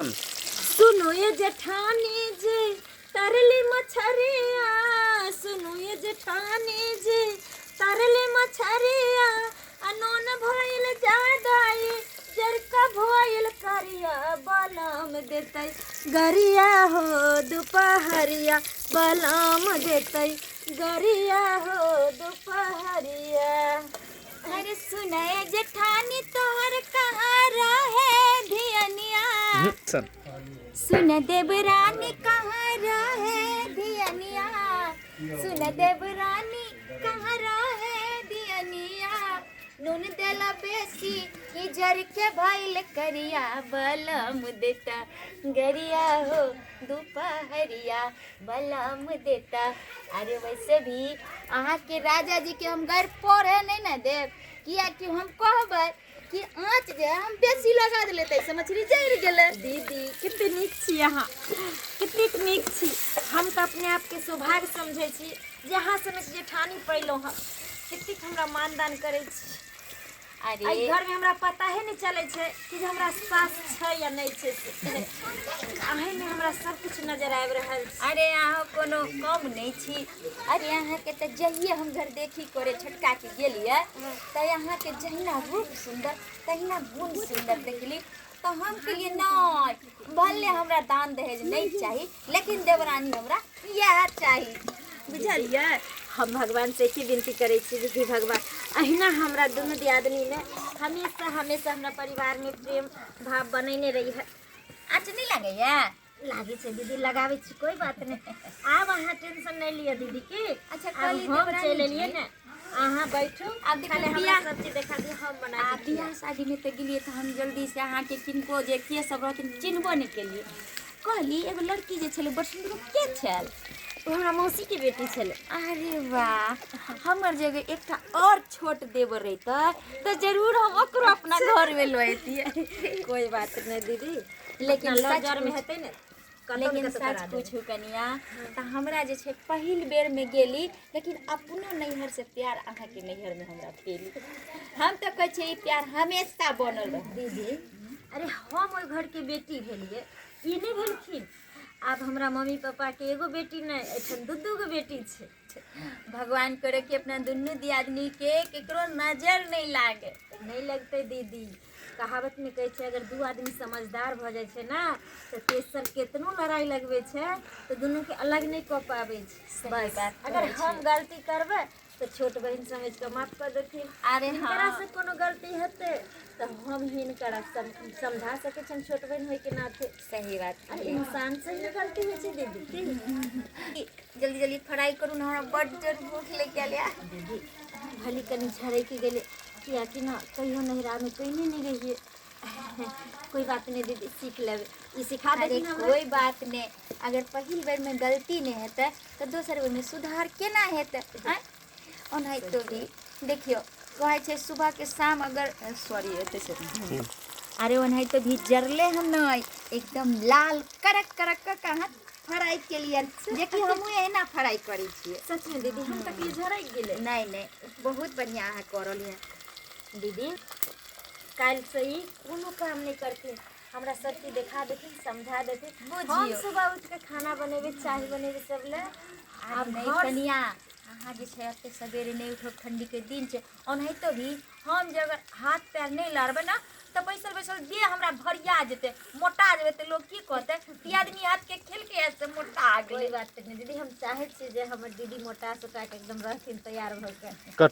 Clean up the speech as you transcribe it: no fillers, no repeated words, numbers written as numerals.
सुनो ये जेठानी जी तरली मछरिया, सुनो ये जेठानी जी तरली मछरिया, अनोन भइल जादाई जरका भइल करिया, बलम देतै गरिया हो दुपहरिया, बलम देतै गरिया हो दुपहरिया। अरे सुने जेठानी तोहर कहाँ रहे धियनिया, सुन देवरानी कहाँ रहे धियनिया, सुन देवरानी कहाँ रहे धियनिया, नून देला बेसी इजर के भइल करिया, बलम देता गरिया हो दोपहरिया, बलम देता। अरे वैसे भी अहाँ के राजा जी के हम घर पढ़े नहीं ना देव, किया कि हम कहबै कि आँच जे हम बेसी लगा देले तैसे मछली जरि गेलै। दीदी कितनी नीक छी अहाँ, कितनी नीक छी। हम तो अपने आप के सौभाग्य समझै छी जे अहाँ सनक जेठानी पयलहुँ हँ, कितनी हमरा मानदान करै छी। अरे घर में हमरा पता ही नहीं चले छे कि हमरा सास छै या नहीं छे, अहे में हमरा सब कुछ नजर आबि रहल छै। अरे अहाँ कोनो कम नहीं छी। अरे अहाँ के तो जहिए हम घर देखी करे छटका के गेलिए त अहाँ के जहिना रूप सुंदर तहिना गुण सुंदर देखली, तो हम कहलिए नहीं भले हमरा दान दहेज नहीं चाहिए, लेकिन देवरानी हमरा यह चाहिए, बुझलिए। हम भगवान से ही विनती करे छी भगवान अहिना हमरा दोनों दियादनी ने हमेशा हमेशा हमरा परिवार में प्रेम भाव बनैने रही है। अच्छा नहीं लगे या लागे छे दीदी, लगावे छी कोई बात नहीं। आब अहाँ टेंशन नहीं लिया दीदी की। अच्छा कल हम चले लिए ना, अहाँ बैठो अब खाले हमरा सब चीज देखा दी, हम बना दी। बियाह शादी में तो गेलिए तो हम जल्दी से अहाँ के किनको जे के सब रहथिन चिन्हबो नहीं केलिए। कहली एगो लड़की जे छले बड़ सुंदर के छल, वो हमरा मौसी के बेटी छले। अरे वाह, हमर जगह एकटा और छोट देवर रहता तो जरूर हम ओकरो अपना घर में लैतिए। कोई बात नहीं दीदी, लेकिन सच में हेतै ने, लेकिन सच पूछू कनिया तो हमरा जे छे पहिल बेर में गेली, लेकिन अपनो नैहर से प्यार अहाँ के नैहर में हमरा पेली। हम तो कहे छे ई प्यार हमेशा बनल रह दीदी। अरे हम ओइ घर के बेटी भेलिए, ई नहीं भेलखिन। अब हमरा मम्मी पापा के एगो बेटी नहीं, एठन दू गो बेटी छे। भगवान करे कि अपना दुनू दियादनी के केकरो नजर नहीं लागे। नहीं लगते दीदी, कहावत में कहे छे अगर दू आदमी समझदार भ जाए छे ना तो तेसर केतनो लड़ाई लगवे छे तो दोनों के अलग नहीं क पावे छे। बस अगर हम गलती करबे तो छोट बहन समझ के माफ कर देथिन। अरे हिनकरा से कोनो गलती हेते तो हम हिनकरा समझा सके छन छोट बहन होय के नाते। सही बात। अरे इंसान से ही गलती होय छे दीदी। जल्दी जल्दी फ्राई करू ना, हमरा बड़ जोर भूख लग गेल दीदी। भली कनी झरे के गेले किया कि ना कहियो नहरा में पहिने नहीं रहिए। कोई बात नहीं दीदी, सीख लेबे, ई सिखा देथिन हमरा। कोई बात नहीं, अगर पहिल बेर में गलती नहीं हेते तो दोसर बेर में सुधार केना हेते। ओनाहि तो भी देखियो कहे छे सुबह के शाम अगर सॉरी एते से अरे ओनाहि तो भी जरले हम नहीं एकदम लाल करक करक का कहाँ फ्राई के लिए जे कि हम एना फ्राई करी छिए। सच में दीदी हम तक ये झरक गेले। नहीं नहीं बहुत बढ़िया अहाँ करल है दीदी। काल से ही कोनो काम नहीं करती, हमरा सब चीज देखा देती, समझा देती। हम सुबह उठ के खाना बनेबे, चाय बनेबे सब ले। अब नहीं कनिया अहाँ जे छे एते सवेरे नहीं उठो, ठंडी के दिन छे। ओनाहि तो भी हम जब हाथ पैर नहीं लारबे ना तो बैसल बैसल देह हमरा भरिया जेते, मोटा जेबे तो लोग की कहते कि आदमी हाथ के खेल के ऐसे मोटा आ गेले। कोई बात नहीं दीदी, हम चाहे छी जे हमर दीदी मोटा सोटा के एकदम रहथिन तैयार भ के।